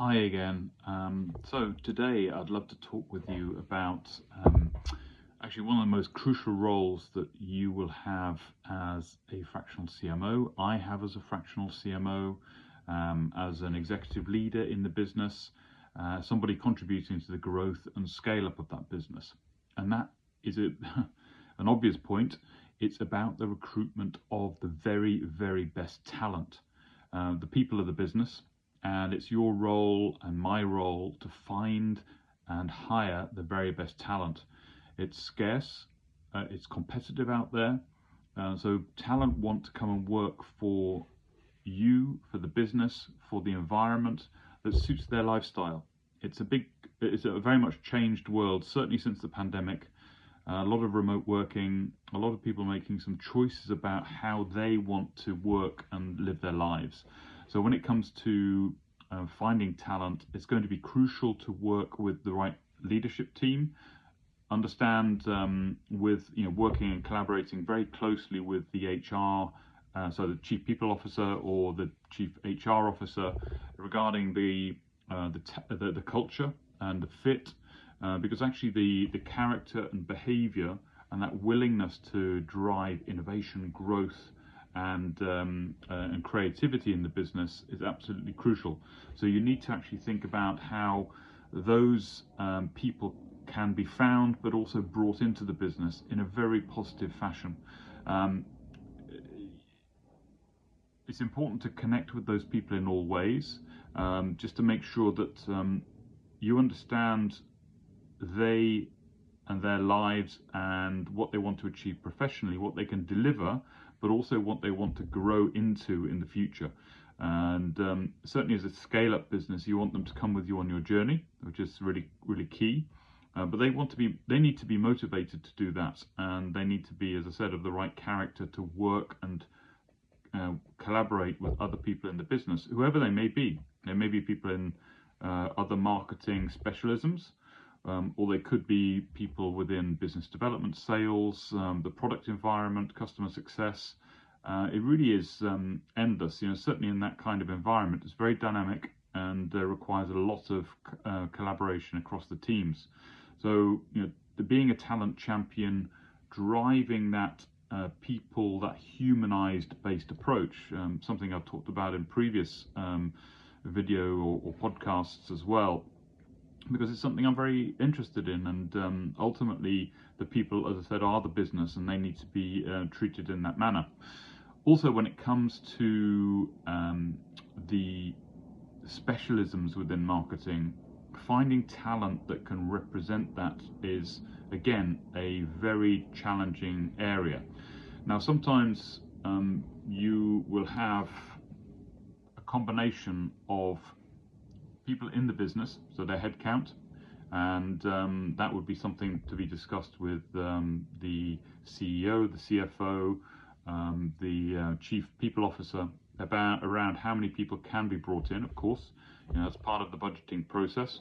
Hi again. So today I'd love to talk with you about actually one of the most crucial roles that you will have as a fractional CMO. I have as a fractional CMO, as an executive leader in the business, somebody contributing to the growth and scale up of that business. And that is an obvious point. It's about the recruitment of the very, very best talent, the people of the business. And it's your role and my role to find and hire the very best talent. It's scarce, it's competitive out there, so talent want to come and work for you, for the business, for the environment that suits their lifestyle. It's a very much changed world, certainly since the pandemic. A lot of remote working, a lot of people making some choices about how they want to work and live their lives. So when it comes to finding talent, it's going to be crucial to work with the right leadership team, understand with working and collaborating very closely with the HR, so the chief people officer or the chief HR officer, regarding the culture and the fit. Because actually the character and behavior and that willingness to drive innovation, growth, and creativity in the business is absolutely crucial. So you need to actually think about how those people can be found, but also brought into the business in a very positive fashion. It's important to connect with those people in all ways, just to make sure that you understand they and their lives and what they want to achieve professionally, what they can deliver, but also what they want to grow into in the future. And certainly as a scale-up business, you want them to come with you on your journey, which is really, really key. But they need to be motivated to do that, and they need to be, as I said, of the right character to work and collaborate with other people in the business, whoever they may be. There may be people in other marketing specialisms, or they could be people within business development, sales, the product environment, customer success. It really is endless. Certainly in that kind of environment, it's very dynamic and requires a lot of collaboration across the teams. So, being a talent champion, driving that that humanized based approach, something I've talked about in previous video or podcasts as well, because it's something I'm very interested in, and ultimately the people, as I said, are the business, and they need to be treated in that manner. Also, when it comes to the specialisms within marketing, finding talent that can represent that is, again, a very challenging area. Now, sometimes you will have a combination of people in the business, so their headcount, and that would be something to be discussed with the CEO, the CFO, the chief people officer, around how many people can be brought in. Of course, as part of the budgeting process,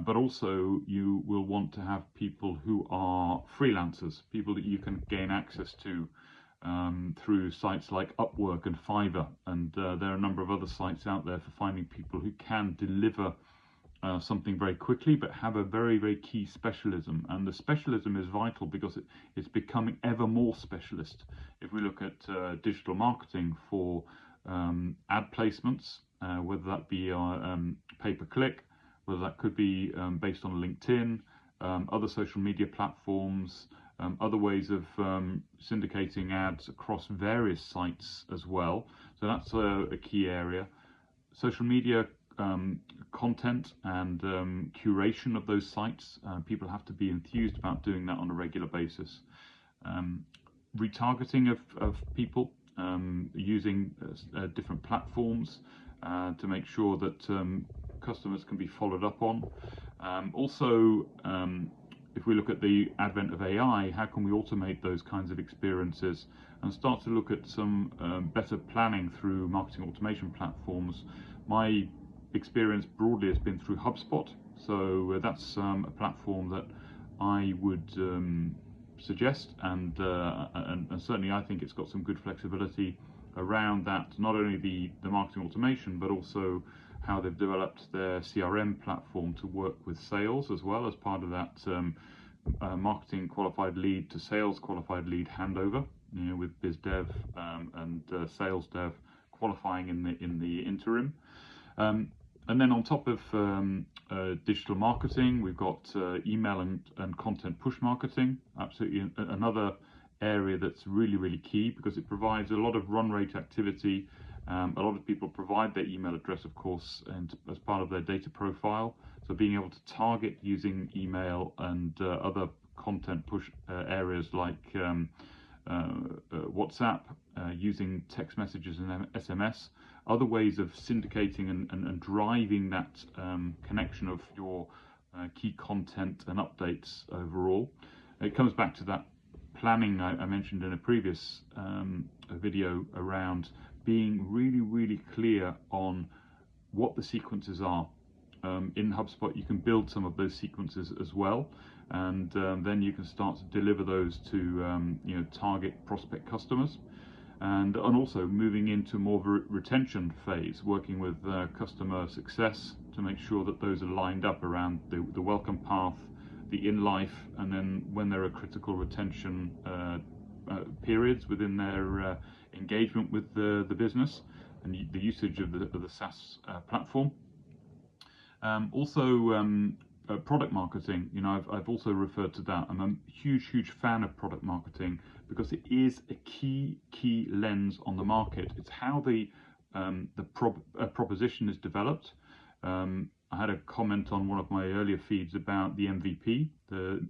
but also you will want to have people who are freelancers, people that you can gain access to through sites like Upwork and Fiverr, and there are a number of other sites out there for finding people who can deliver something very quickly, but have a very, very key specialism. And the specialism is vital because it's becoming ever more specialist. If we look at digital marketing for ad placements, whether that be pay-per-click, whether that could be based on LinkedIn, other social media platforms, other ways of syndicating ads across various sites as well. So that's a key area. Social media content and curation of those sites. People have to be enthused about doing that on a regular basis. Retargeting of people using different platforms to make sure that customers can be followed up on. Also, if we look at the advent of AI, how can we automate those kinds of experiences and start to look at some better planning through marketing automation platforms? My experience broadly has been through HubSpot, so that's a platform that I would suggest, and certainly I think it's got some good flexibility around that, not only the marketing automation, but also how they've developed their CRM platform to work with sales as well as part of that marketing qualified lead to sales qualified lead handover, with biz dev and sales dev qualifying in the interim. And then on top of digital marketing, we've got email and content push marketing. Absolutely another area that's really, really key, because it provides a lot of run rate activity. A lot of people provide their email address, of course, and as part of their data profile. So being able to target using email and other content push areas like WhatsApp, using text messages and SMS, other ways of syndicating and driving that connection of your key content and updates overall. It comes back to that planning I mentioned in a previous video around being really, really clear on what the sequences are. In HubSpot, you can build some of those sequences as well, and then you can start to deliver those to target prospect customers, and also moving into more of a retention phase, working with customer success to make sure that those are lined up around the welcome path, the in life, and then when there are critical retention periods within their engagement with the business and the usage of the SaaS platform. Product marketing, I've also referred to that. I'm a huge fan of product marketing because it is a key lens on the market. It's how the proposition is developed. I had a comment on one of my earlier feeds about the MVP, the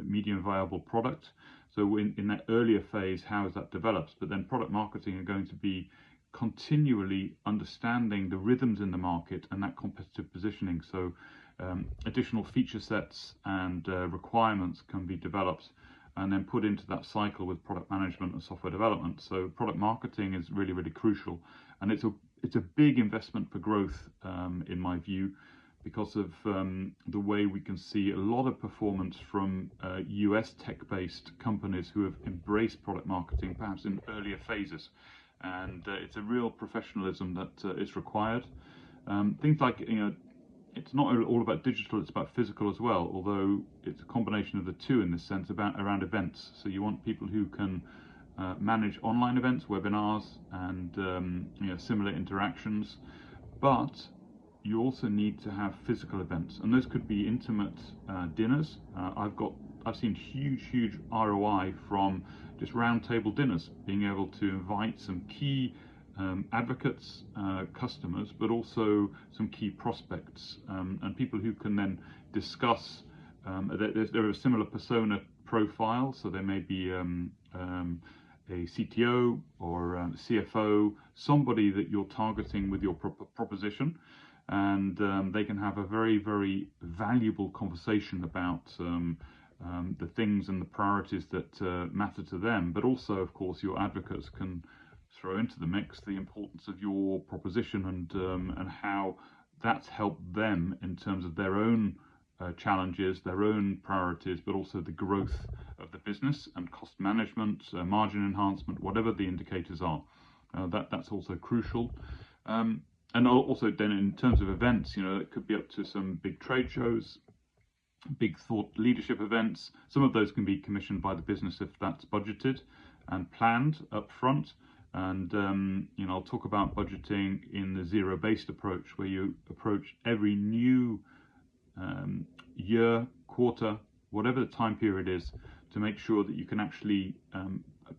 medium viable product. So in that earlier phase, how is that developed? But then product marketing are going to be continually understanding the rhythms in the market and that competitive positioning. So additional feature sets and requirements can be developed and then put into that cycle with product management and software development. So product marketing is really, really crucial, and it's a big investment for growth in my view, because of the way we can see a lot of performance from US tech-based companies who have embraced product marketing perhaps in earlier phases, and it's a real professionalism that is required. Things like, it's not all about digital, it's about physical as well, although it's a combination of the two in this sense around events. So you want people who can manage online events, webinars, and similar interactions, but you also need to have physical events, and those could be intimate dinners. I've seen huge ROI from just roundtable dinners, being able to invite some key advocates, customers, but also some key prospects, and people who can then discuss. There are a similar persona profile, so there may be a CTO or a CFO, somebody that you're targeting with your proposition, and they can have a very, very valuable conversation about the things and the priorities that matter to them. But also, of course, your advocates can throw into the mix the importance of your proposition and how that's helped them in terms of their own challenges, their own priorities, but also the growth of the business and cost management, margin enhancement, whatever the indicators are. That's also crucial. And also then in terms of events, it could be up to some big trade shows, big thought leadership events. Some of those can be commissioned by the business if that's budgeted and planned up front. And I'll talk about budgeting in the zero-based approach, where you approach every new year, quarter, whatever the time period is, to make sure that you can actually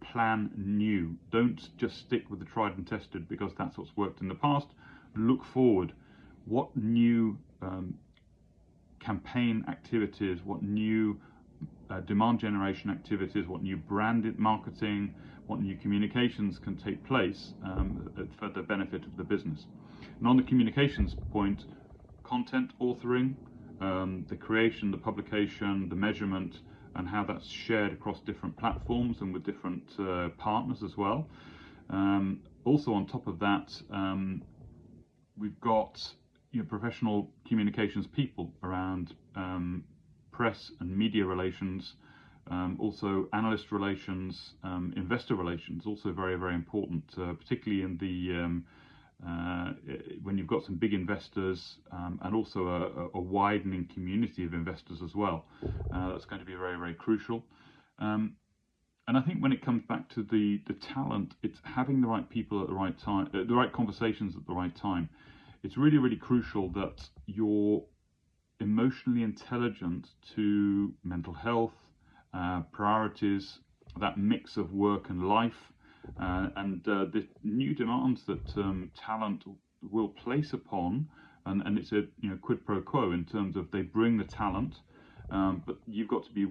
plan new. Don't just stick with the tried and tested, because that's what's worked in the past. Look forward. What new campaign activities, what new demand generation activities, what new branded marketing, what new communications can take place for the benefit of the business. And on the communications point, content authoring, the creation, the publication, the measurement, and how that's shared across different platforms and with different partners as well. Also on top of that, we've got professional communications people around press and media relations, also analyst relations, investor relations, also very, very important, particularly in when you've got some big investors and also a widening community of investors as well. That's going to be very, very crucial. And I think when it comes back to the talent, it's having the right people at the right time, the right conversations at the right time. It's really, really crucial that you're emotionally intelligent to mental health, priorities, that mix of work and life, and the new demands that talent will place upon, and it's a quid pro quo in terms of they bring the talent. But you've got to be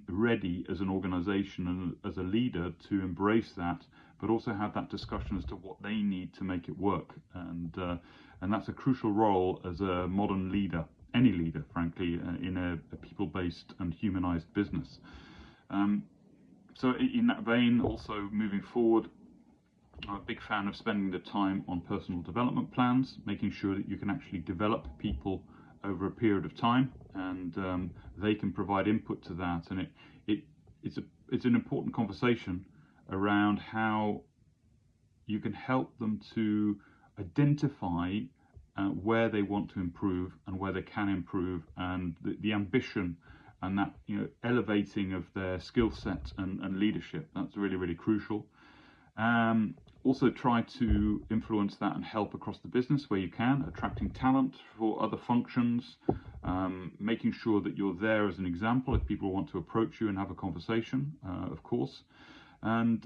ready as an organization and as a leader to embrace that, but also have that discussion as to what they need to make it work. And that's a crucial role as a modern leader, any leader, frankly, in a people-based and humanized business. So in that vein, also moving forward, I'm a big fan of spending the time on personal development plans, making sure that you can actually develop people over a period of time, and they can provide input to that. And it's an important conversation around how you can help them to identify where they want to improve and where they can improve, and the ambition and that elevating of their skill set and leadership. That's really, really crucial. Also try to influence that and help across the business where you can, attracting talent for other functions, making sure that you're there as an example if people want to approach you and have a conversation, of course. And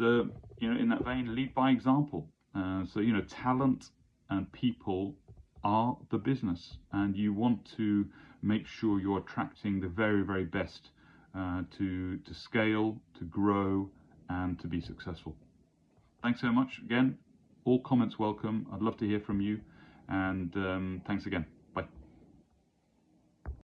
in that vein, lead by example. So talent and people are the business, and you want to make sure you're attracting the very, very best to scale, to grow, and to be successful. Thanks so much again. All comments welcome. I'd love to hear from you, and thanks again.